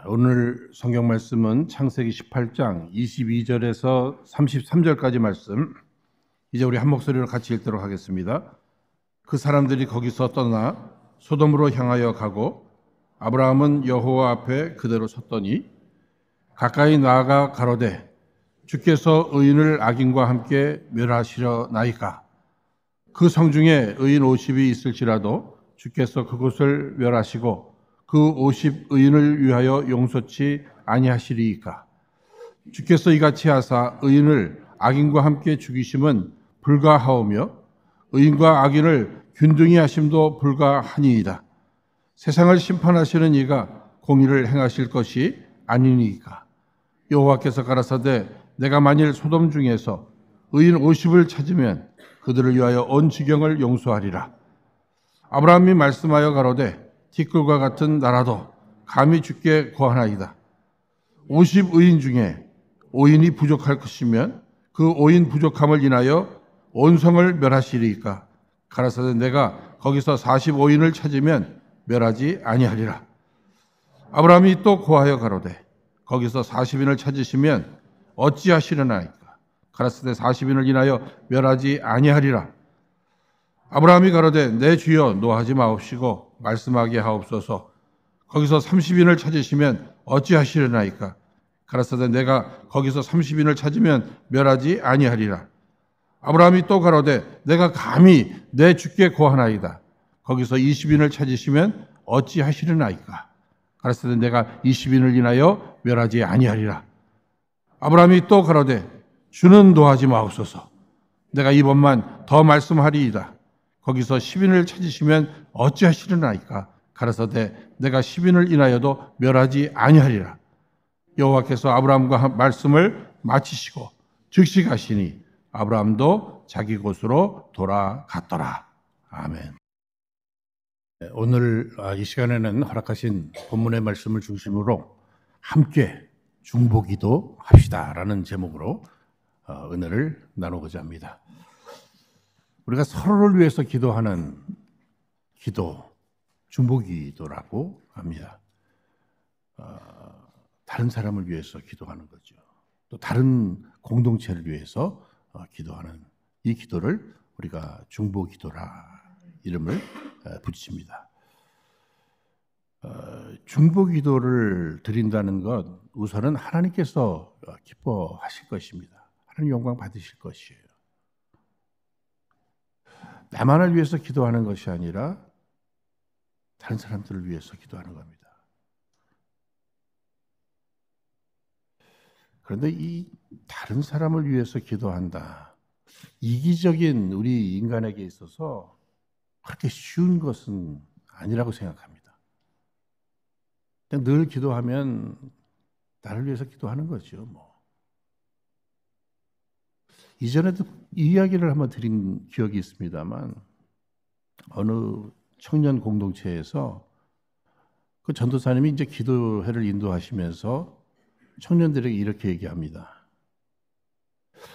오늘 성경 말씀은 창세기 18장 22절에서 33절까지 말씀, 이제 우리 한 목소리로 같이 읽도록 하겠습니다. 그 사람들이 거기서 떠나 소돔으로 향하여 가고 아브라함은 여호와 앞에 그대로 섰더니 가까이 나아가 가로되 주께서 의인을 악인과 함께 멸하시려나이까. 그 성중에 의인 50이 있을지라도 주께서 그곳을 멸하시고 그 50 의인을 위하여 용서치 아니하시리이까. 주께서 이같이 하사 의인을 악인과 함께 죽이심은 불가하오며 의인과 악인을 균등히 하심도 불가하니이다. 세상을 심판하시는 이가 공의를 행하실 것이 아니니이까. 여호와께서 가라사대 내가 만일 소돔 중에서 의인 50을 찾으면 그들을 위하여 온 지경을 용서하리라. 아브라함이 말씀하여 가로되 티끌과 같은 나라도 감히 주께 구하나이다. 50 의인 중에 5인이 부족할 것이면 그 5인 부족함을 인하여 온 성을 멸하시리이까. 가라사대 내가 거기서 45인을 찾으면 멸하지 아니하리라. 아브라함이 또 고하여 가로되 거기서 40인을 찾으시면 어찌하시려나이까. 가라사대 40인을 인하여 멸하지 아니하리라. 아브라함이 가로되 내 주여 노하지 마옵시고 말씀하게 하옵소서. 거기서 30인을 찾으시면 어찌하시려나이까. 가라사대 내가 거기서 30인을 찾으면 멸하지 아니하리라. 아브라함이 또 가로되 내가 감히 내 주께 고하나이다. 거기서 20인을 찾으시면 어찌하시려나이까. 가라사대 내가 20인을 인하여 멸하지 아니하리라. 아브라함이 또 가로되 주는 노하지 마옵소서. 내가 이번만 더 말씀하리이다. 거기서 10인을 찾으시면 어찌하시려나이까. 가라사대 내가 10인을 인하여도 멸하지 아니하리라. 여호와께서 아브라함과 말씀을 마치시고 즉시 가시니 아브라함도 자기 곳으로 돌아갔더라. 아멘. 오늘 이 시간에는 허락하신 본문의 말씀을 중심으로 함께 중보기도 합시다라는 제목으로 은혜를 나누고자 합니다. 우리가 서로를 위해서 기도하는 기도, 중보기도라고 합니다. 다른 사람을 위해서 기도하는 거죠. 또 다른 공동체를 위해서 기도하는 이 기도를 우리가 중보기도라 이름을 붙입니다. 중보기도를 드린다는 것 우선은 하나님께서 기뻐하실 것입니다. 하나님 영광 받으실 것이에요. 나만을 위해서 기도하는 것이 아니라 다른 사람들을 위해서 기도하는 겁니다. 그런데 이 다른 사람을 위해서 기도한다. 이기적인 우리 인간에게 있어서 그렇게 쉬운 것은 아니라고 생각합니다. 그냥 늘 기도하면 나를 위해서 기도하는 거죠. 이전에도 이 이야기를 한번 드린 기억이 있습니다만 어느 청년 공동체에서 그 전도사님이 이제 기도회를 인도하시면서 청년들에게 이렇게 얘기합니다.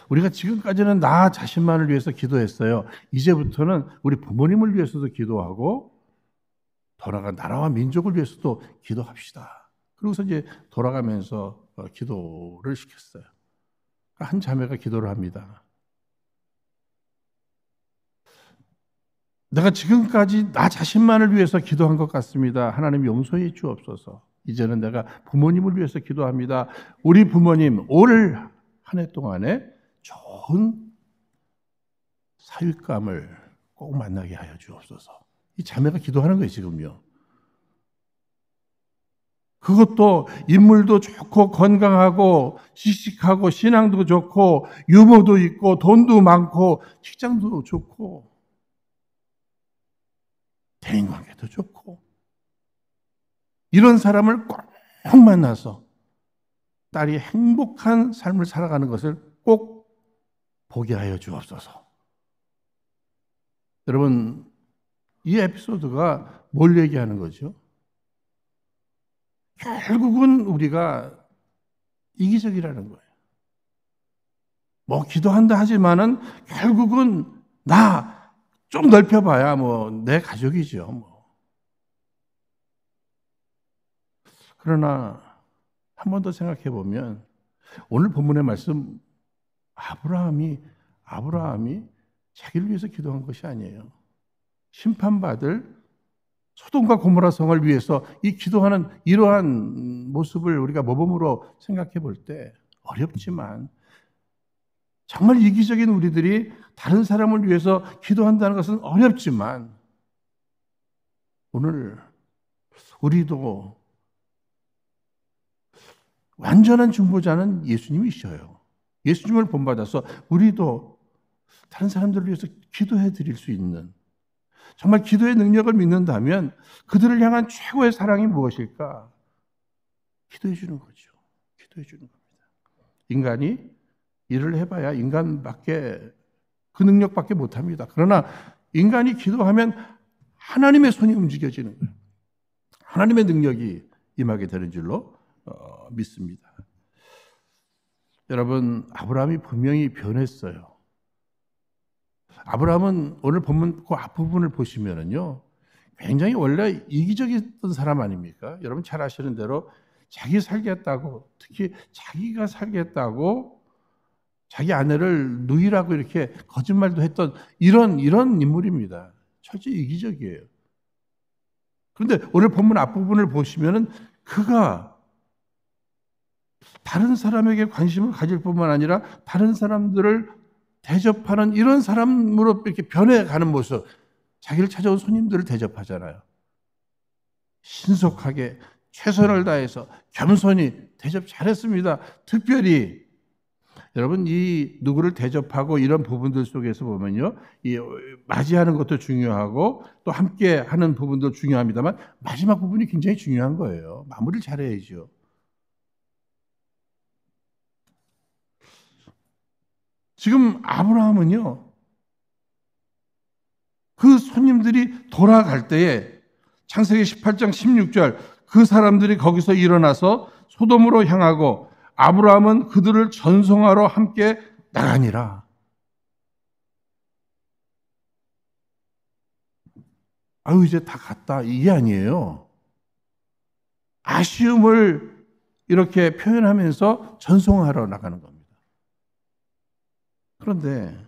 우리가 지금까지는 나 자신만을 위해서 기도했어요. 이제부터는 우리 부모님을 위해서도 기도하고 돌아간 나라와 민족을 위해서도 기도합시다. 그러고서 이제 돌아가면서 기도를 시켰어요. 한 자매가 기도를 합니다. 내가 지금까지 나 자신만을 위해서 기도한 것 같습니다. 하나님 용서해 주옵소서. 이제는 내가 부모님을 위해서 기도합니다. 우리 부모님 올 한 해 동안에 좋은 사윗감을 꼭 만나게 하여 주옵소서. 이 자매가 기도하는 거예요, 지금요. 그것도 인물도 좋고 건강하고 씩씩하고 신앙도 좋고 유머도 있고 돈도 많고 직장도 좋고 대인관계도 좋고 이런 사람을 꼭 만나서 딸이 행복한 삶을 살아가는 것을 꼭 보게 하여 주옵소서. 여러분, 이 에피소드가 뭘 얘기하는 거죠? 결국은 우리가 이기적이라는 거예요. 기도한다 하지만은 결국은 나 좀 넓혀봐야 내 가족이죠. 그러나 한 번 더 생각해 보면 오늘 본문의 말씀 아브라함이 자기를 위해서 기도한 것이 아니에요. 심판받을 소돔과 고모라 성을 위해서 이 기도하는 이러한 모습을 우리가 모범으로 생각해 볼 때 어렵지만 정말 이기적인 우리들이 다른 사람을 위해서 기도한다는 것은 어렵지만 오늘 우리도 완전한 중보자는 예수님이셔요. 예수님을 본받아서 우리도 다른 사람들을 위해서 기도해 드릴 수 있는, 정말 기도의 능력을 믿는다면 그들을 향한 최고의 사랑이 무엇일까? 기도해 주는 거죠. 기도해 주는 겁니다. 인간이 일을 해봐야 인간밖에 그 능력밖에 못합니다. 그러나 인간이 기도하면 하나님의 손이 움직여지는 거예요. 하나님의 능력이 임하게 되는 줄로 믿습니다. 여러분, 아브라함이 분명히 변했어요. 아브라함은 오늘 본문 그 앞부분을 보시면은요, 굉장히 원래 이기적이었던 사람 아닙니까? 여러분 잘 아시는 대로 자기 살겠다고, 특히 자기가 살겠다고 자기 아내를 누이라고 이렇게 거짓말도 했던 이런 인물입니다. 철저히 이기적이에요. 그런데 오늘 본문 앞부분을 보시면은 그가 다른 사람에게 관심을 가질 뿐만 아니라 다른 사람들을 대접하는 이런 사람으로 이렇게 변해가는 모습, 자기를 찾아온 손님들을 대접하잖아요. 신속하게 최선을 다해서 겸손히 대접 잘했습니다. 특별히 여러분 이 누구를 대접하고 이런 부분들 속에서 보면요, 이 맞이하는 것도 중요하고 또 함께 하는 부분도 중요합니다만 마지막 부분이 굉장히 중요한 거예요. 마무리를 잘해야죠. 지금 아브라함은요, 그 손님들이 돌아갈 때에 창세기 18장 16절 그 사람들이 거기서 일어나서 소돔으로 향하고 아브라함은 그들을 전송하러 함께 나가니라. 아유 이제 다 갔다 이게 아니에요. 아쉬움을 이렇게 표현하면서 전송하러 나가는 겁니다. 그런데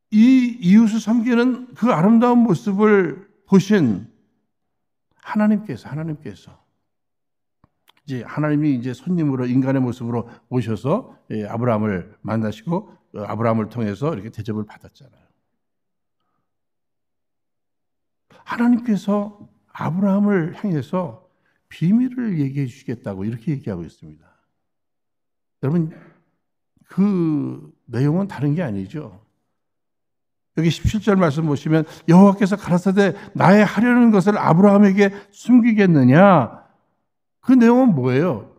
이 이웃을 섬기는 그 아름다운 모습을 보신 하나님께서 이제 하나님이 이제 손님으로 인간의 모습으로 오셔서 아브라함을 만나시고 아브라함을 통해서 이렇게 대접을 받았잖아요. 하나님께서 아브라함을 향해서 비밀을 얘기해 주시겠다고 이렇게 얘기하고 있습니다. 여러분 그 내용은 다른 게 아니죠. 여기 17절 말씀 보시면 여호와께서 가라사대 나의 하려는 것을 아브라함에게 숨기겠느냐? 그 내용은 뭐예요?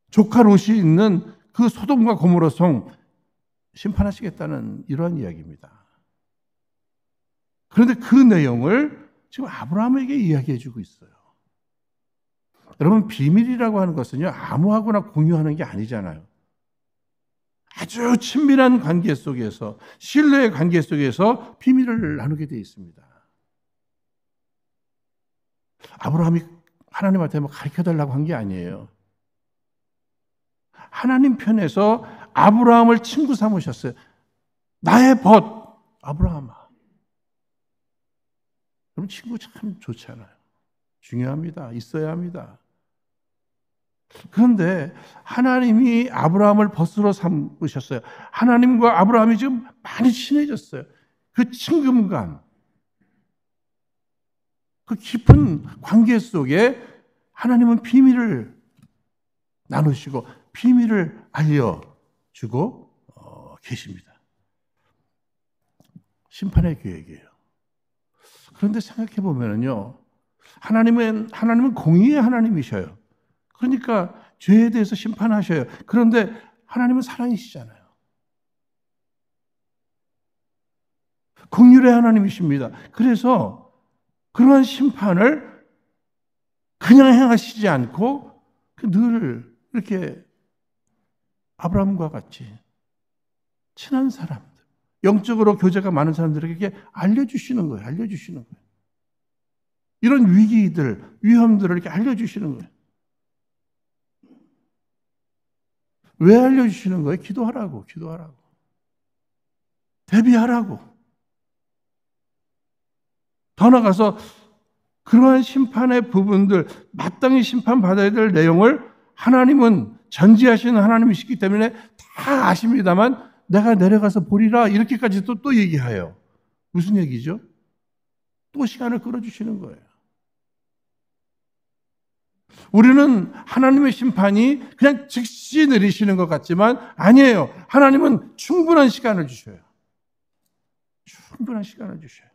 조카 롯이 있는 그 소돔과 고모라 성 심판하시겠다는 이러한 이야기입니다. 그런데 그 내용을 지금 아브라함에게 이야기해 주고 있어요. 여러분 비밀이라고 하는 것은요 아무하고나 공유하는 게 아니잖아요. 아주 친밀한 관계 속에서 신뢰의 관계 속에서 비밀을 나누게 되어 있습니다. 아브라함이 하나님한테 뭐 가르쳐달라고 한 게 아니에요. 하나님 편에서 아브라함을 친구 삼으셨어요. 나의 벗 아브라함아. 그럼 친구 참 좋잖아요. 중요합니다. 있어야 합니다. 그런데 하나님이 아브라함을 벗으로 삼으셨어요. 하나님과 아브라함이 지금 많이 친해졌어요. 그 친근감, 그 깊은 관계 속에 하나님은 비밀을 나누시고 비밀을 알려주고 계십니다. 심판의 계획이에요. 그런데 생각해 보면요, 하나님은 공의의 하나님이셔요. 그러니까 죄에 대해서 심판하셔요. 그런데 하나님은 사랑이시잖아요. 긍휼의 하나님이십니다. 그래서 그러한 심판을 그냥 행하시지 않고 늘 이렇게 아브라함과 같이 친한 사람들, 영적으로 교제가 많은 사람들에게 알려주시는 거예요. 이런 위기들, 위험들을 이렇게 알려주시는 거예요. 왜 알려주시는 거예요? 기도하라고, 기도하라고. 대비하라고. 더 나아가서 그러한 심판의 부분들, 마땅히 심판받아야 될 내용을 하나님은 전지하시는 하나님이시기 때문에 다 아십니다만 내가 내려가서 보리라 이렇게까지 또 얘기해요. 무슨 얘기죠? 또 시간을 끌어주시는 거예요. 우리는 하나님의 심판이 그냥 즉시 내리시는 것 같지만 아니에요. 하나님은 충분한 시간을 주셔요. 충분한 시간을 주셔요.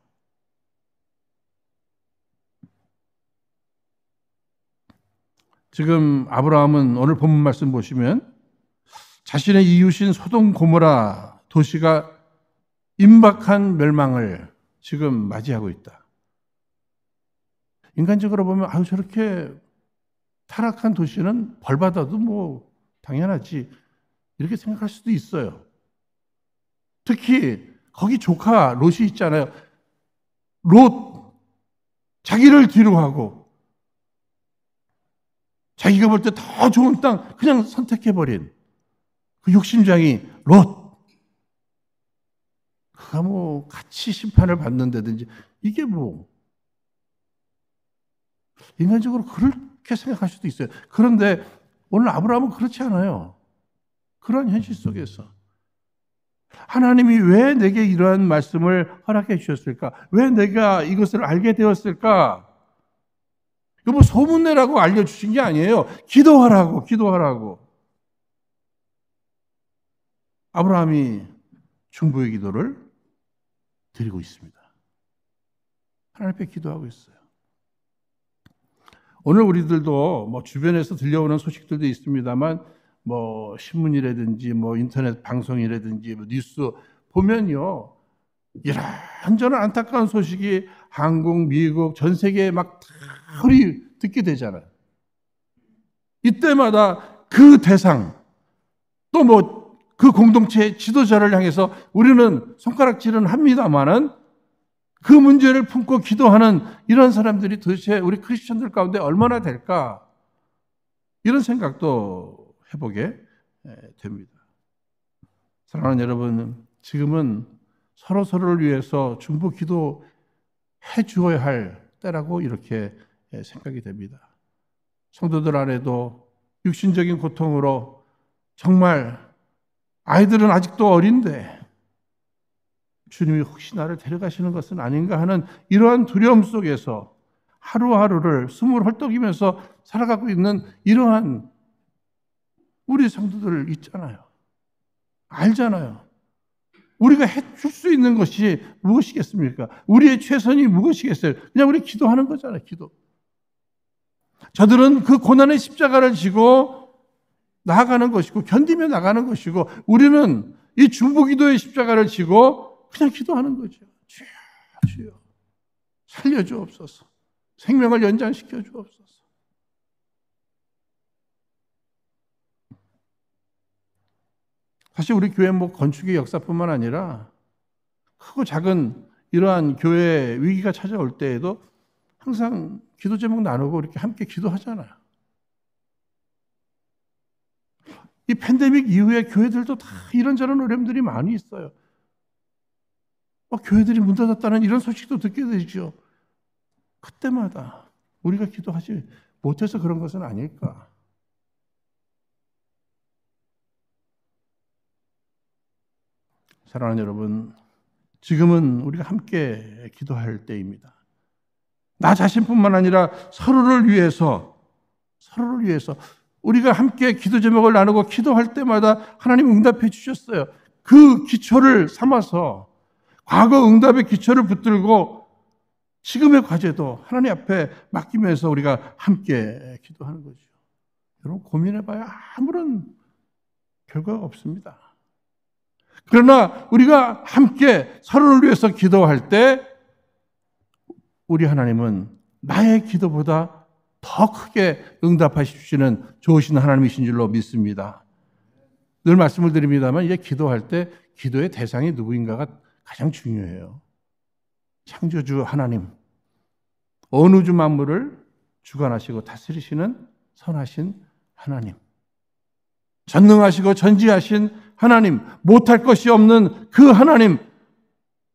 지금 아브라함은 오늘 본문 말씀 보시면 자신의 이웃인 소돔 고모라 도시가 임박한 멸망을 지금 맞이하고 있다. 인간적으로 보면 아유 저렇게 타락한 도시는 벌받아도 뭐 당연하지 이렇게 생각할 수도 있어요. 특히 거기 조카 롯이 있잖아요. 롯 자기를 뒤로 하고 자기가 볼 때 더 좋은 땅 그냥 선택해버린 그 욕심장이 롯. 그가 뭐 같이 심판을 받는다든지 이게 뭐 인간적으로 그렇게 생각할 수도 있어요. 그런데 오늘 아브라함은 그렇지 않아요. 그런 현실 속에서 하나님이 왜 내게 이러한 말씀을 허락해 주셨을까? 왜 내가 이것을 알게 되었을까? 이거 뭐 소문내라고 알려주신 게 아니에요. 기도하라고, 기도하라고. 아브라함이 중보의 기도를 드리고 있습니다. 하나님 앞에 기도하고 있어요. 오늘 우리들도 뭐 주변에서 들려오는 소식들도 있습니다만 뭐 신문이라든지 뭐 인터넷 방송이라든지 뭐 뉴스 보면요. 이런저런 안타까운 소식이 한국, 미국, 전 세계에 막 우리 듣게 되잖아요. 이때마다 그 대상 또 뭐 그 공동체 지도자를 향해서 우리는 손가락질은 합니다만은 그 문제를 품고 기도하는 이런 사람들이 도대체 우리 크리스천들 가운데 얼마나 될까? 이런 생각도 해보게 됩니다. 사랑하는 여러분, 지금은 서로를 위해서 중보 기도해 주어야 할 때라고 이렇게 생각이 됩니다. 성도들 안에도 육신적인 고통으로 정말 아이들은 아직도 어린데 주님이 혹시 나를 데려가시는 것은 아닌가 하는 이러한 두려움 속에서 하루하루를 숨을 헐떡이면서 살아가고 있는 이러한 우리 성도들 있잖아요. 알잖아요. 우리가 해줄 수 있는 것이 무엇이겠습니까? 우리의 최선이 무엇이겠어요? 그냥 우리 기도하는 거잖아요. 기도. 저들은 그 고난의 십자가를 지고 나아가는 것이고 견디며 나가는 것이고 우리는 이 중보기도의 십자가를 지고 그냥 기도하는 거죠. 주여, 주여, 살려주옵소서. 생명을 연장시켜 주옵소서. 사실 우리 교회 뭐 건축의 역사뿐만 아니라 크고 작은 이러한 교회 위기가 찾아올 때에도 항상 기도 제목 나누고 이렇게 함께 기도하잖아요. 이 팬데믹 이후에 교회들도 다 이런저런 어려움들이 많이 있어요. 교회들이 문 닫았다는 이런 소식도 듣게 되죠. 그때마다 우리가 기도하지 못해서 그런 것은 아닐까. 사랑하는 여러분, 지금은 우리가 함께 기도할 때입니다. 나 자신뿐만 아니라 서로를 위해서 우리가 함께 기도 제목을 나누고 기도할 때마다 하나님 응답해 주셨어요. 그 기초를 삼아서 과거 응답의 기초를 붙들고 지금의 과제도 하나님 앞에 맡기면서 우리가 함께 기도하는 거죠. 여러분 고민해봐야 아무런 결과가 없습니다. 그러나 우리가 함께 서로를 위해서 기도할 때 우리 하나님은 나의 기도보다 더 크게 응답하시는 좋으신 하나님이신 줄로 믿습니다. 늘 말씀을 드립니다만 이제 기도할 때 기도의 대상이 누구인가가 가장 중요해요. 창조주 하나님. 어느 주 만물을 주관하시고 다스리시는 선하신 하나님, 전능하시고 전지하신 하나님, 못할 것이 없는 그 하나님,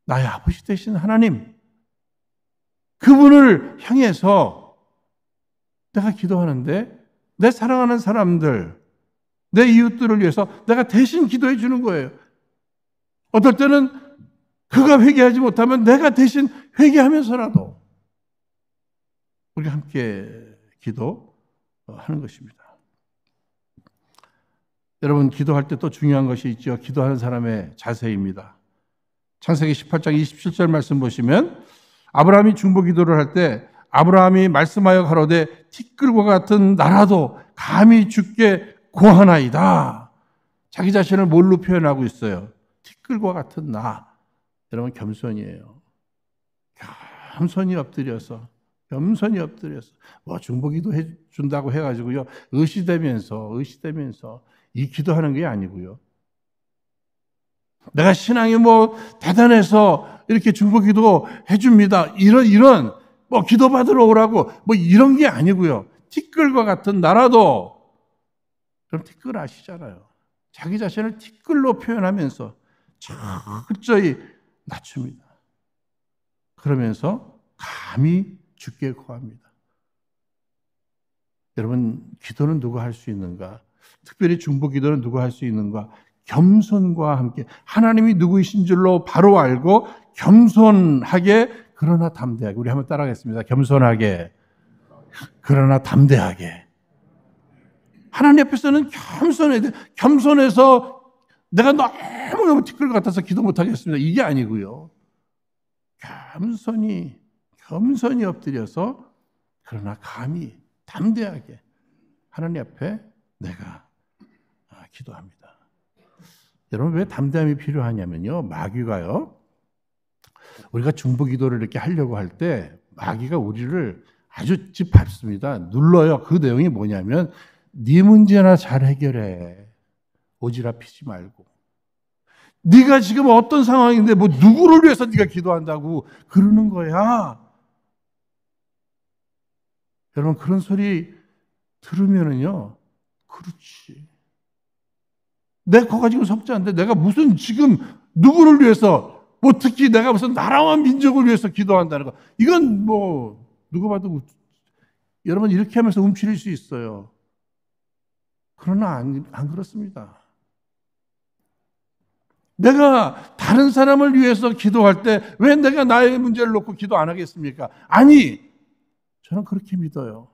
나의 아버지 되신 하나님, 그분을 향해서 내가 기도하는데 내 사랑하는 사람들, 내 이웃들을 위해서 내가 대신 기도해 주는 거예요. 어떨 때는 그가 회개하지 못하면 내가 대신 회개하면서라도 우리 함께 기도하는 것입니다. 여러분, 기도할 때 또 중요한 것이 있죠. 기도하는 사람의 자세입니다. 창세기 18장 27절 말씀 보시면 아브라함이 중보 기도를 할 때 아브라함이 말씀하여 가로되 티끌과 같은 나라도 감히 주께 고하나이다. 자기 자신을 뭘로 표현하고 있어요? 티끌과 같은 나. 여러분, 겸손이에요. 겸손히 엎드려서 뭐 중보기도 해준다고 해가지고요 의시되면서 이 기도하는 게 아니고요. 내가 신앙이 뭐 대단해서 이렇게 중보기도 해줍니다. 이런 뭐 기도 받으러 오라고 뭐 이런 게 아니고요. 티끌과 같은 나라도, 그럼 티끌 아시잖아요. 자기 자신을 티끌로 표현하면서 철저히 낮춥니다. 그러면서 감히 주께 구합니다. 여러분, 기도는 누가 할 수 있는가? 특별히 중보 기도는 누가 할 수 있는가? 겸손과 함께 하나님이 누구이신 줄로 바로 알고 겸손하게 그러나 담대하게. 우리 한번 따라하겠습니다. 겸손하게 그러나 담대하게. 하나님 앞에서는 겸손해야 돼. 겸손해서 내가 너무너무 티끌 같아서 기도 못하겠습니다. 이게 아니고요. 겸손히 엎드려서 그러나 감히 담대하게 하나님 앞에 내가 기도합니다. 여러분, 왜 담대함이 필요하냐면요, 마귀가요, 우리가 중보 기도를 이렇게 하려고 할 때 마귀가 우리를 아주 짚밟습니다. 눌러요. 그 내용이 뭐냐면 네 문제나 잘 해결해. 오지랖 말고. 네가 지금 어떤 상황인데 뭐 누구를 위해서 네가 기도한다고 그러는 거야. 여러분, 그런 소리 들으면은요, 그렇지. 내 거 가지고 석자인데 내가 무슨 지금 누구를 위해서, 뭐 특히 내가 무슨 나라와 민족을 위해서 기도한다는 거, 이건 뭐 누가 봐도 여러분 이렇게 하면서 움츠릴 수 있어요. 그러나 안 그렇습니다. 내가 다른 사람을 위해서 기도할 때 왜 내가 나의 문제를 놓고 기도 안 하겠습니까? 아니, 저는 그렇게 믿어요.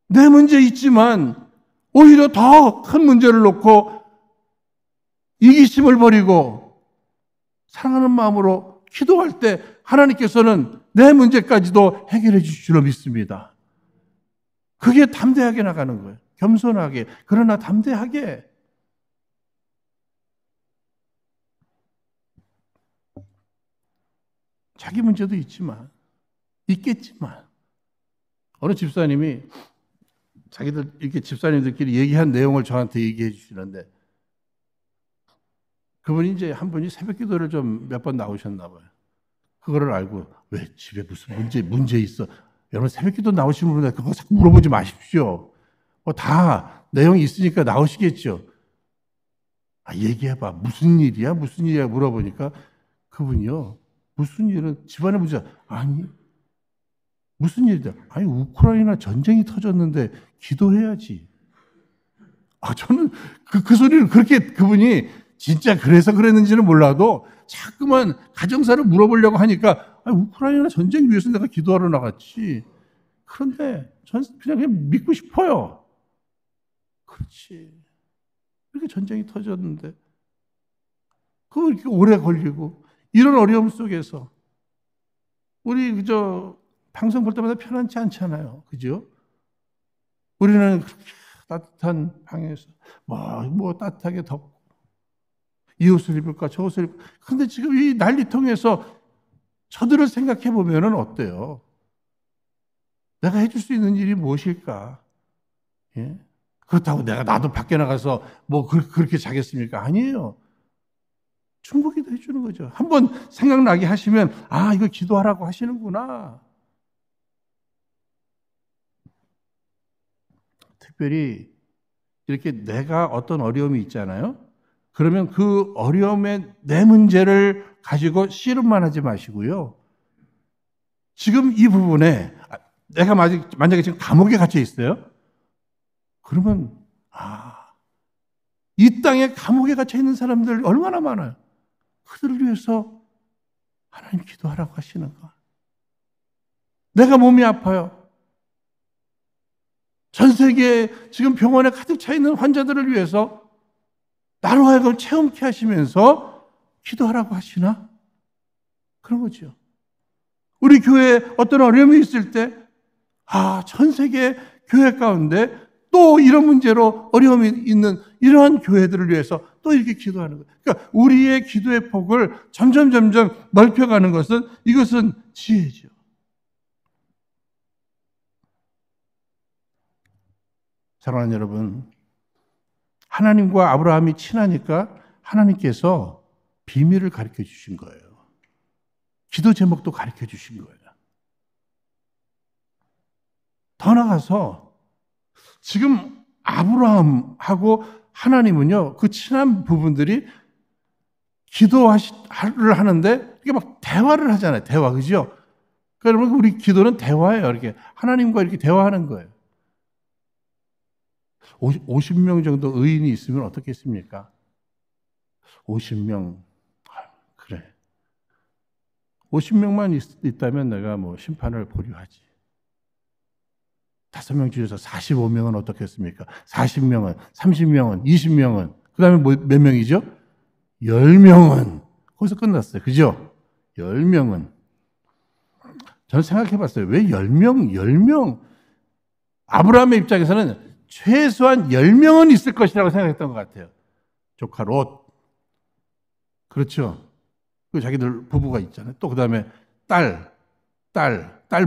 내 문제 있지만 오히려 더 큰 문제를 놓고 이기심을 버리고 사랑하는 마음으로 기도할 때 하나님께서는 내 문제까지도 해결해 주실 줄로 믿습니다. 그게 담대하게 나가는 거예요. 겸손하게, 그러나 담대하게. 자기 문제도 있겠지만 어느 집사님이 자기들 이렇게 집사님들끼리 얘기한 내용을 저한테 얘기해 주시는데, 그분이 이제 한 분이 새벽 기도를 좀 몇 번 나오셨나 봐요. 그거를 알고 왜 집에 무슨 문제 있어? 여러분, 새벽 기도 나오시는 분들 그거 자꾸 물어보지 마십시오. 뭐 다 내용이 있으니까 나오시겠죠. 얘기해봐. 무슨 일이야 물어보니까 그분이요, 무슨 일은 집안의 문제. 아니, 무슨 일이다? 아니, 우크라이나 전쟁이 터졌는데 기도해야지. 저는 그 소리를 그렇게, 그분이 진짜 그래서 그랬는지는 몰라도 자꾸만 가정사를 물어보려고 하니까, 우크라이나 전쟁 위해서 내가 기도하러 나갔지. 그런데 전 그냥 믿고 싶어요. 그렇지. 이렇게 전쟁이 터졌는데 그거 이렇게 오래 걸리고 이런 어려움 속에서 우리 그저 방송 볼 때마다 편안치 않잖아요. 그죠? 우리는 그렇게 따뜻한 방에서 뭐 따뜻하게 덥고 이 옷을 입을까 저 옷을 입을까. 그런데 지금 이 난리통에서 저들을 생각해 보면은 어때요? 내가 해줄 수 있는 일이 무엇일까? 예? 그렇다고 나도 밖에 나가서 뭐 그렇게 자겠습니까? 아니에요. 중보기도 해주는 거죠. 한번 생각나게 하시면 이거 기도하라고 하시는구나. 특별히 이렇게 내가 어떤 어려움이 있잖아요. 그러면 그 어려움의 내 문제를 가지고 씨름만 하지 마시고요. 지금 이 부분에 내가 만약에 지금 감옥에 갇혀 있어요. 그러면 이 땅에 감옥에 갇혀 있는 사람들 얼마나 많아요. 그들을 위해서 하나님 기도하라고 하시는가. 내가 몸이 아파요. 전 세계에 지금 병원에 가득 차 있는 환자들을 위해서 나로 하여금 체험케 하시면서 기도하라고 하시나? 그런 거죠. 우리 교회에 어떤 어려움이 있을 때, 전 세계 교회 가운데 또 이런 문제로 어려움이 있는 이러한 교회들을 위해서 또 이렇게 기도하는 거예요. 그러니까 우리의 기도의 폭을 점점 넓혀가는 이것은 지혜죠. 사랑하는 여러분, 하나님과 아브라함이 친하니까 하나님께서 비밀을 가르쳐 주신 거예요. 기도 제목도 가르쳐 주신 거예요. 더 나아가서 지금 아브라함하고 하나님은요, 그 친한 부분들이 기도를 하는데 이게 막 대화를 하잖아요. 대화, 그죠? 그러면 우리 기도는 대화예요. 이렇게 하나님과 이렇게 대화하는 거예요. 50명 정도 의인이 있으면 어떻겠습니까? 50명. 그래. 50명만 있다면 내가 심판을 보류하지. 5명 중에서 45명은 어떻겠습니까? 40명은, 30명은, 20명은. 그 다음에 몇 명이죠? 10명은. 거기서 끝났어요. 그죠? 10명은. 저는 생각해 봤어요. 왜 10명? 아브라함의 입장에서는 최소한 10명은 있을 것이라고 생각했던 것 같아요. 조카 롯. 그렇죠. 그 자기들 부부가 있잖아요. 또 그 다음에 딸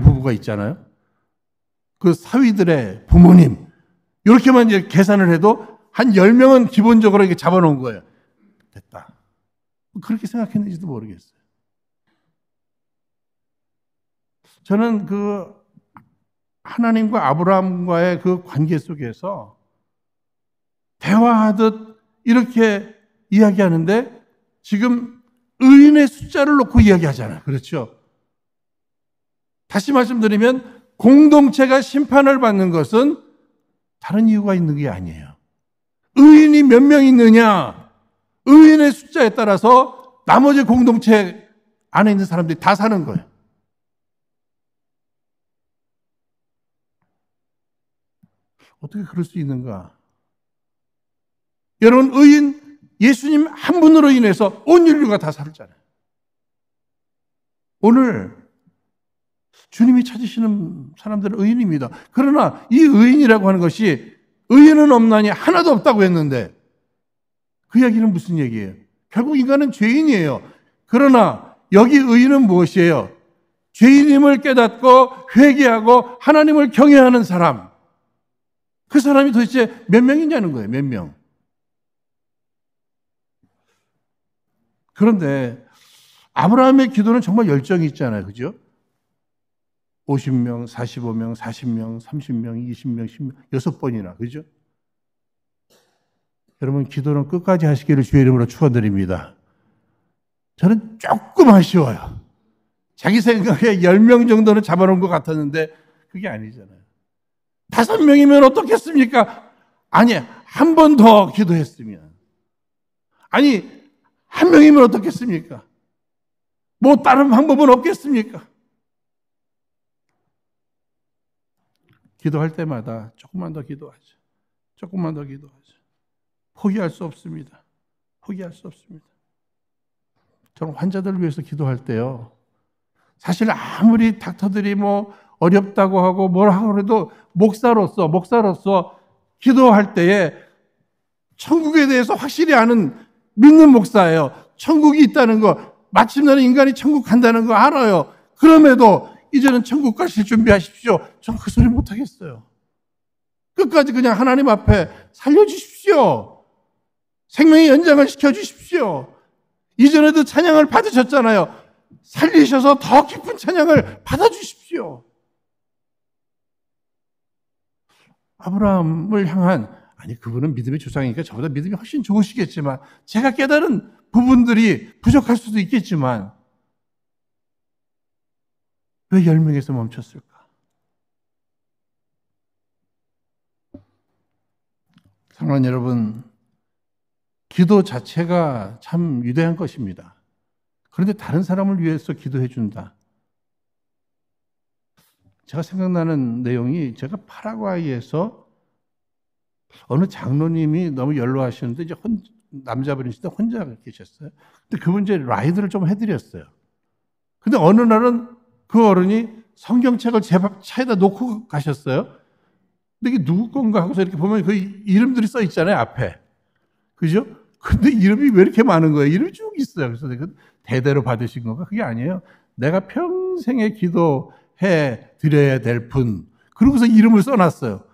부부가 있잖아요. 그 사위들의 부모님. 이렇게만 이제 계산을 해도 한 10명은 기본적으로 이렇게 잡아놓은 거예요. 됐다. 그렇게 생각했는지도 모르겠어요. 저는 그 하나님과 아브라함과의 그 관계 속에서 대화하듯 이렇게 이야기하는데 지금 의인의 숫자를 놓고 이야기하잖아요. 그렇죠? 다시 말씀드리면 공동체가 심판을 받는 것은 다른 이유가 있는 게 아니에요. 의인이 몇 명 있느냐, 의인의 숫자에 따라서 나머지 공동체 안에 있는 사람들이 다 사는 거예요. 어떻게 그럴 수 있는가? 여러분, 의인 예수님 한 분으로 인해서 온 인류가 다 살잖아요. 오늘 주님이 찾으시는 사람들은 의인입니다. 그러나 이 의인이라고 하는 것이 의인은 없나니 하나도 없다고 했는데 그 이야기는 무슨 얘기예요? 결국 인간은 죄인이에요. 그러나 여기 의인은 무엇이에요? 죄인임을 깨닫고 회개하고 하나님을 경외하는 사람. 그 사람이 도대체 몇 명이냐는 거예요. 몇 명. 그런데 아브라함의 기도는 정말 열정이 있잖아요. 그죠? 50명, 45명, 40명, 30명, 20명, 10명, 6번이나. 그죠? 여러분, 기도는 끝까지 하시기를 주의 이름으로 축원드립니다. 저는 조금 아쉬워요. 자기 생각에 10명 정도는 잡아놓은 것 같았는데 그게 아니잖아요. 5명이면 어떻겠습니까? 아니, 한 번 더 기도했으면. 아니, 1명이면 어떻겠습니까? 다른 방법은 없겠습니까? 기도할 때마다 조금만 더 기도하자. 조금만 더 기도하자. 포기할 수 없습니다. 포기할 수 없습니다. 저는 환자들을 위해서 기도할 때요. 사실 아무리 닥터들이 어렵다고 하고 뭘 하고 그래도 목사로서 기도할 때에 천국에 대해서 확실히 믿는 목사예요. 천국이 있다는 거, 마침내는 인간이 천국 간다는 거 알아요. 그럼에도 이제는 천국 가실 준비하십시오. 전 그 소리 못 하겠어요. 끝까지 그냥 하나님 앞에 살려주십시오. 생명의 연장을 시켜주십시오. 이전에도 찬양을 받으셨잖아요. 살리셔서 더 깊은 찬양을 받아주십시오. 아브라함을 향한, 아니 그분은 믿음의 조상이니까 저보다 믿음이 훨씬 좋으시겠지만 제가 깨달은 부분들이 부족할 수도 있겠지만 왜 10명에서 멈췄을까? 사랑하는 여러분, 기도 자체가 참 위대한 것입니다. 그런데 다른 사람을 위해서 기도해 준다. 제가 생각나는 내용이, 제가 파라과이에서 어느 장로님이 너무 연로하시는데 이제 남자분이시다 혼자 계셨어요. 근데 그분 이제 라이드를 좀 해드렸어요. 근데 어느 날은 그 어른이 성경책을 제 차에다 놓고 가셨어요. 근데 이게 누구 건가 하고서 이렇게 보면 그 이름들이 써 있잖아요, 앞에. 그죠? 근데 이름이 왜 이렇게 많은 거예요? 이름이 쭉 있어요. 그래서 내가 대대로 받으신 건가? 그게 아니에요. 내가 평생에 기도해 드려야 될 분. 그러고서 이름을 써놨어요.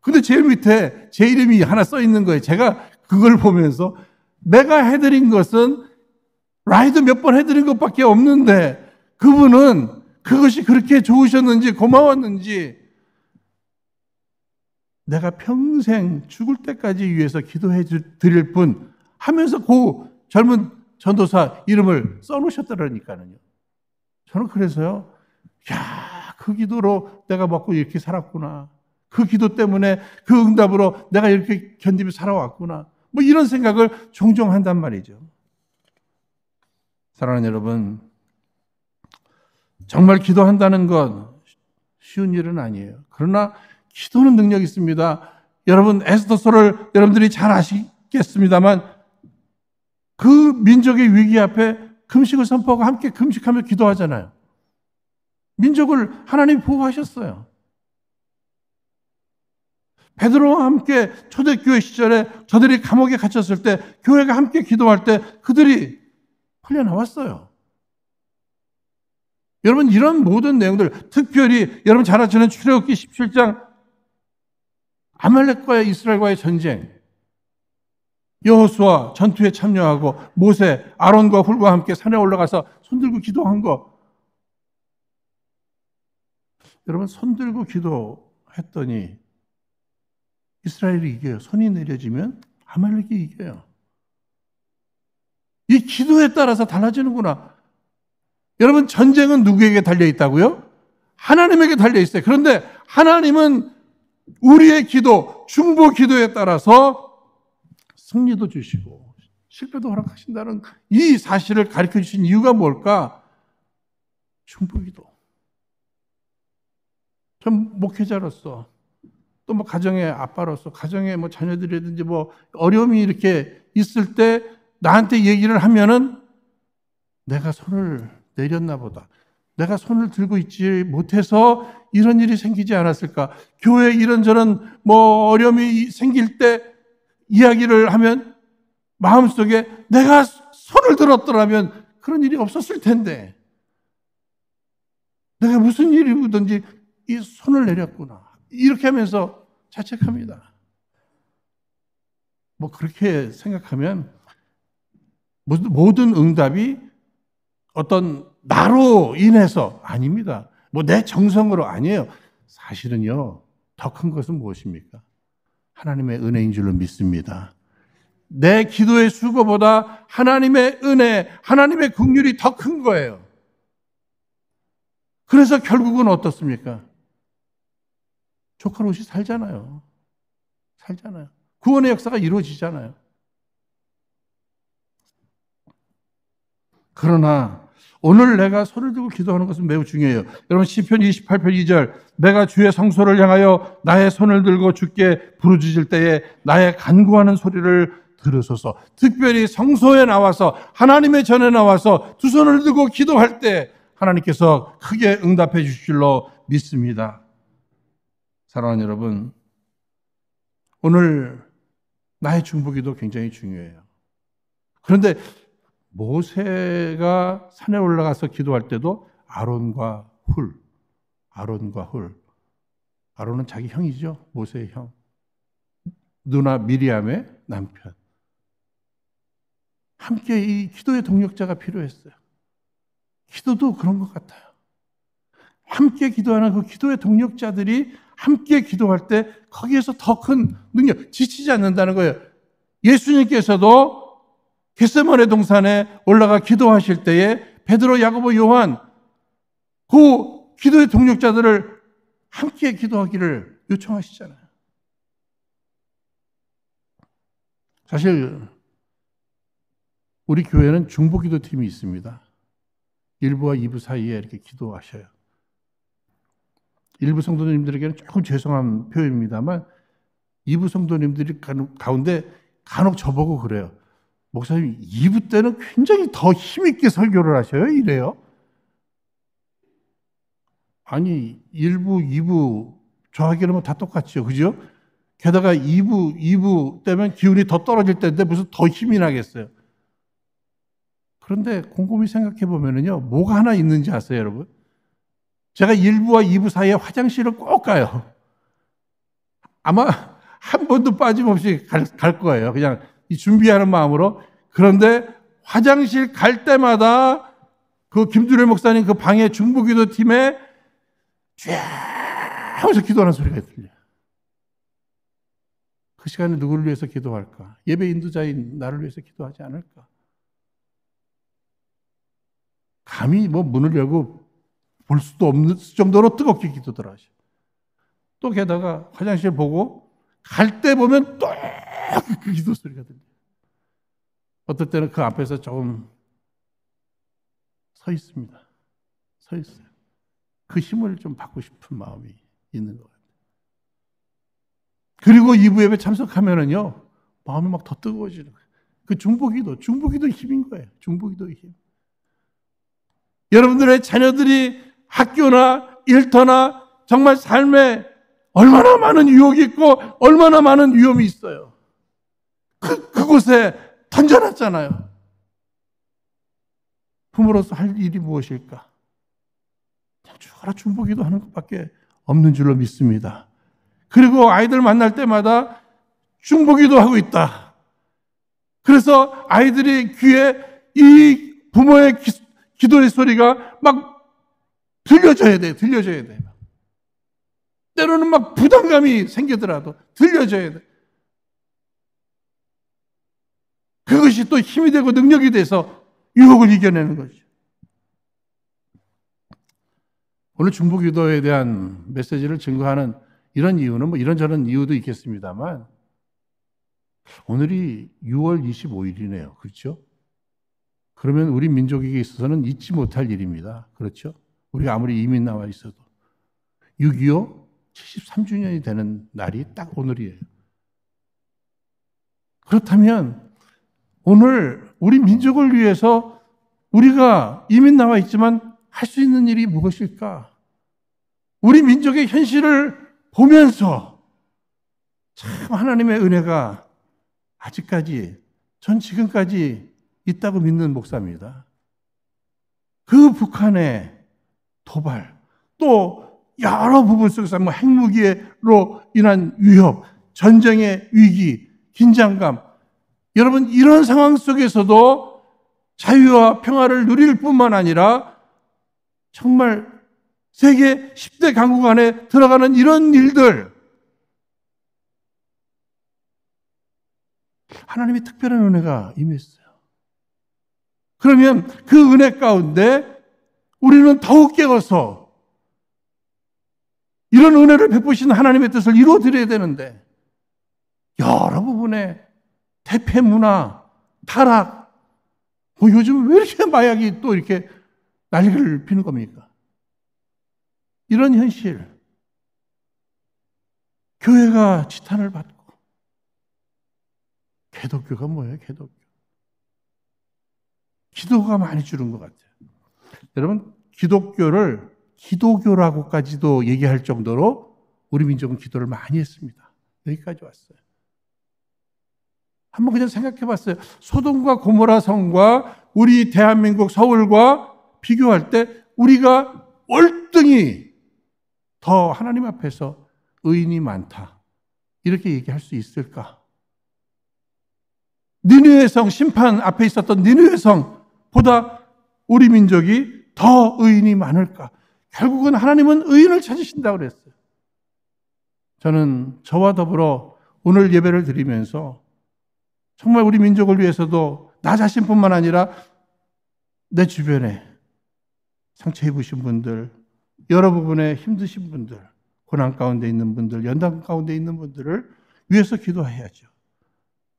근데 제일 밑에 제 이름이 하나 써 있는 거예요. 제가 그걸 보면서 내가 해드린 것은 라이드 몇 번 해드린 것밖에 없는데 그분은 그것이 그렇게 좋으셨는지 고마웠는지 내가 평생 죽을 때까지 위해서 기도해 드릴 분 하면서 그 젊은 전도사 이름을 써놓으셨더라니까요. 저는 그래서요, 야, 그 기도로 내가 먹고 이렇게 살았구나. 그 기도 때문에 그 응답으로 내가 이렇게 견디며 살아왔구나. 뭐 이런 생각을 종종 한단 말이죠. 사랑하는 여러분, 정말 기도한다는 건 쉬운 일은 아니에요. 그러나 기도는 능력이 있습니다. 여러분, 에스더서를 여러분들이 잘 아시겠습니다만 그 민족의 위기 앞에 금식을 선포하고 함께 금식하며 기도하잖아요. 민족을 하나님이 보호하셨어요. 베드로와 함께 초대교회 시절에 저들이 감옥에 갇혔을 때 교회가 함께 기도할 때 그들이 풀려나왔어요. 여러분, 이런 모든 내용들, 특별히 여러분 잘 아시는 출애굽기 17장 아말렉과의 이스라엘과의 전쟁, 여호수아 전투에 참여하고 모세, 아론과 훌과 함께 산에 올라가서 손들고 기도한 거. 여러분, 손들고 기도했더니 이스라엘이 이겨요. 손이 내려지면 아말렉이 이겨요. 이 기도에 따라서 달라지는구나. 여러분, 전쟁은 누구에게 달려 있다고요? 하나님에게 달려 있어요. 그런데 하나님은 우리의 기도, 중보 기도에 따라서 승리도 주시고 실패도 허락하신다는 이 사실을 가르쳐 주신 이유가 뭘까? 중보 기도. 전 목회자로서 또 뭐 가정의 아빠로서 가정의 뭐 자녀들이라든지 뭐 어려움이 이렇게 있을 때 나한테 얘기를 하면은 내가 손을 내렸나 보다. 내가 손을 들고 있지 못해서 이런 일이 생기지 않았을까? 교회에 이런저런 뭐 어려움이 생길 때 이야기를 하면 마음속에 내가 손을 들었더라면 그런 일이 없었을 텐데 내가 무슨 일이든지 이 손을 내렸구나. 이렇게 하면서 자책합니다. 뭐 그렇게 생각하면 모든 응답이 어떤 나로 인해서 아닙니다. 뭐 내 정성으로 아니에요. 사실은요, 더 큰 것은 무엇입니까? 하나님의 은혜인 줄로 믿습니다. 내 기도의 수고보다 하나님의 은혜, 하나님의 긍휼이 더 큰 거예요. 그래서 결국은 어떻습니까? 조카 롯이 살잖아요. 구원의 역사가 이루어지잖아요. 그러나 오늘 내가 손을 들고 기도하는 것은 매우 중요해요. 여러분, 시편 28편 2절, 내가 주의 성소를 향하여 나의 손을 들고 주께 부르짖을 때에 나의 간구하는 소리를 들으소서. 특별히 성소에 나와서 하나님의 전에 나와서 두 손을 들고 기도할 때 하나님께서 크게 응답해 주실 줄로 믿습니다. 사랑하는 여러분, 오늘 나의 중보기도 굉장히 중요해요. 그런데 모세가 산에 올라가서 기도할 때도 아론과 훌. 아론은 자기 형이죠. 모세의 형. 누나 미리암의 남편. 함께 이 기도의 동력자가 필요했어요. 기도도 그런 것 같아요. 함께 기도하는 그 기도의 동력자들이 함께 기도할 때 거기에서 더 큰 능력, 지치지 않는다는 거예요. 예수님께서도 겟세마네 동산에 올라가 기도하실 때에 베드로, 야고보, 요한 그 기도의 동력자들을 함께 기도하기를 요청하시잖아요. 사실 우리 교회는 중보기도팀이 있습니다. 1부와 2부 사이에 이렇게 기도하셔요. 일부 성도님들에게는 조금 죄송한 표현입니다만 2부 성도님들이 가운데 간혹 저보고 그래요. 목사님 2부 때는 굉장히 더 힘있게 설교를 하셔요. 이래요. 아니 1부, 2부 저하기는 다 똑같죠. 그죠? 게다가 2부 때면 기운이 더 떨어질 때인데 무슨 더 힘이 나겠어요. 그런데 곰곰이 생각해 보면은요, 뭐가 하나 있는지 아세요, 여러분? 제가 1부와 2부 사이에 화장실을 꼭 가요. 아마 한 번도 빠짐없이 갈 거예요. 그냥 이 준비하는 마음으로. 그런데 화장실 갈 때마다 그 김두래 목사님 그 방에 중보기도 팀에 쫙 하면서 기도하는 소리가 들려요. 그 시간에 누구를 위해서 기도할까? 예배 인도자인 나를 위해서 기도하지 않을까? 감히 뭐 문을 열고 볼 수도 없는 정도로 뜨겁게 기도들 하셔. 또 게다가 화장실 보고 갈 때 보면 또 그 기도 소리가 들려요. 어떨 때는 그 앞에서 조금 서 있습니다. 서 있어요. 그 힘을 좀 받고 싶은 마음이 있는 것 같아요. 그리고 2부 예배 참석하면은요, 마음이 막 더 뜨거워지는 거예요. 그 중보기도 힘인 거예요. 중보기도의 힘. 여러분들의 자녀들이 학교나 일터나 정말 삶에 얼마나 많은 유혹이 있고 얼마나 많은 위험이 있어요. 그곳에 던져놨잖아요. 부모로서 할 일이 무엇일까? 그냥 주어라 중보기도 하는 것밖에 없는 줄로 믿습니다. 그리고 아이들 만날 때마다 중보기도 하고 있다. 그래서 아이들이 귀에 이 부모의 기도의 소리가 막 들려줘야 돼. 때로는 막 부담감이 생기더라도 들려줘야 돼. 그것이 또 힘이 되고 능력이 돼서 유혹을 이겨내는 거죠. 오늘 중보기도에 대한 메시지를 증거하는 이런 이유는 뭐 이런저런 이유도 있겠습니다만 오늘이 6월 25일이네요. 그렇죠? 그러면 우리 민족에게 있어서는 잊지 못할 일입니다. 그렇죠? 우리가 아무리 이민 나와 있어도 6.25 73주년이 되는 날이 딱 오늘이에요. 그렇다면 오늘 우리 민족을 위해서 우리가 이민 나와 있지만 할 수 있는 일이 무엇일까? 우리 민족의 현실을 보면서 참 하나님의 은혜가 아직까지 전 지금까지 있다고 믿는 목사입니다. 그 북한의 도발, 또 여러 부분 속에서 뭐 핵무기로 인한 위협, 전쟁의 위기, 긴장감. 여러분 이런 상황 속에서도 자유와 평화를 누릴 뿐만 아니라 정말 세계 10대 강국 안에 들어가는 이런 일들, 하나님의 특별한 은혜가 임했어요. 그러면 그 은혜 가운데 우리는 더욱 깨어서 이런 은혜를 베푸시는 하나님의 뜻을 이루어드려야 되는데 여러 부분의 대패 문화, 타락, 뭐 요즘 왜 이렇게 마약이 또 이렇게 난리를 피는 겁니까? 이런 현실, 교회가 지탄을 받고 개독교가 뭐예요? 개독교. 기도가 많이 줄은 것 같아요. 여러분 기독교를 기도교라고까지도 얘기할 정도로 우리 민족은 기도를 많이 했습니다. 여기까지 왔어요. 한번 그냥 생각해 봤어요. 소돔과 고모라 성과 우리 대한민국 서울과 비교할 때 우리가 월등히 더 하나님 앞에서 의인이 많다. 이렇게 얘기할 수 있을까? 니느웨 성 심판 앞에 있었던 니느웨 성보다 우리 민족이 더 의인이 많을까? 결국은 하나님은 의인을 찾으신다고 그랬어요. 저는 저와 더불어 오늘 예배를 드리면서 정말 우리 민족을 위해서도 나 자신뿐만 아니라 내 주변에 상처 입으신 분들, 여러 부분에 힘드신 분들, 고난 가운데 있는 분들, 연단 가운데 있는 분들을 위해서 기도해야죠.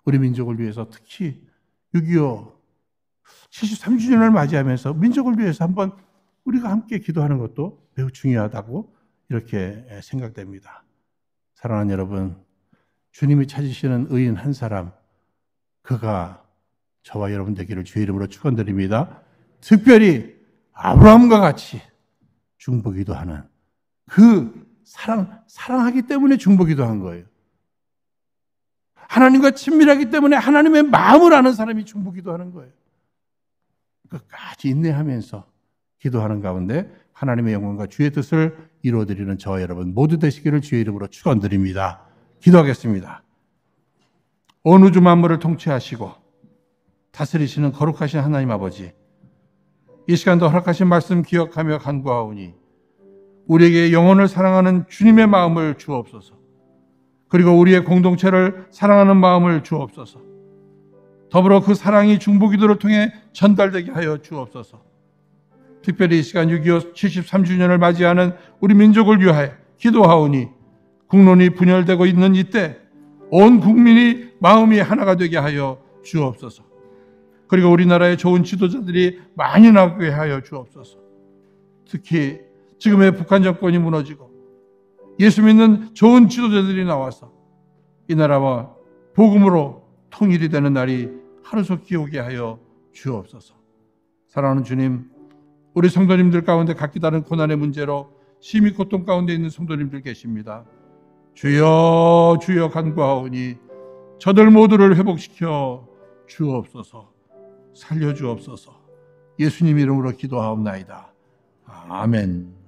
우리 민족을 위해서 특히 6.25 73주년을 맞이하면서 민족을 위해서 한번 우리가 함께 기도하는 것도 매우 중요하다고 이렇게 생각됩니다. 사랑하는 여러분, 주님이 찾으시는 의인 한 사람, 그가 저와 여러분 되기를 주의 이름으로 축원드립니다. 특별히 아브라함과 같이 중보기도 하는 그 사랑하기 때문에 중보기도 한 거예요. 하나님과 친밀하기 때문에 하나님의 마음을 아는 사람이 중보기도 하는 거예요. 끝까지 인내하면서 기도하는 가운데 하나님의 영광과 주의 뜻을 이루어드리는 저와 여러분 모두 되시기를 주의 이름으로 축원드립니다. 기도하겠습니다. 온 우주 만물을 통치하시고 다스리시는 거룩하신 하나님 아버지, 이 시간도 허락하신 말씀 기억하며 간구하오니 우리에게 영혼을 사랑하는 주님의 마음을 주옵소서. 그리고 우리의 공동체를 사랑하는 마음을 주옵소서. 더불어 그 사랑이 중보기도를 통해 전달되게 하여 주옵소서. 특별히 이 시간 6.25 73주년을 맞이하는 우리 민족을 위하여 기도하오니 국론이 분열되고 있는 이때 온 국민이 마음이 하나가 되게 하여 주옵소서. 그리고 우리나라에 좋은 지도자들이 많이 나오게 하여 주옵소서. 특히 지금의 북한 정권이 무너지고 예수 믿는 좋은 지도자들이 나와서 이 나라와 복음으로 통일이 되는 날이 하루속히 오게 하여 주옵소서. 사랑하는 주님, 우리 성도님들 가운데 각기 다른 고난의 문제로 심히 고통 가운데 있는 성도님들 계십니다. 주여 주여 간구하오니 저들 모두를 회복시켜 주옵소서. 살려주옵소서. 예수님 이름으로 기도하옵나이다. 아멘.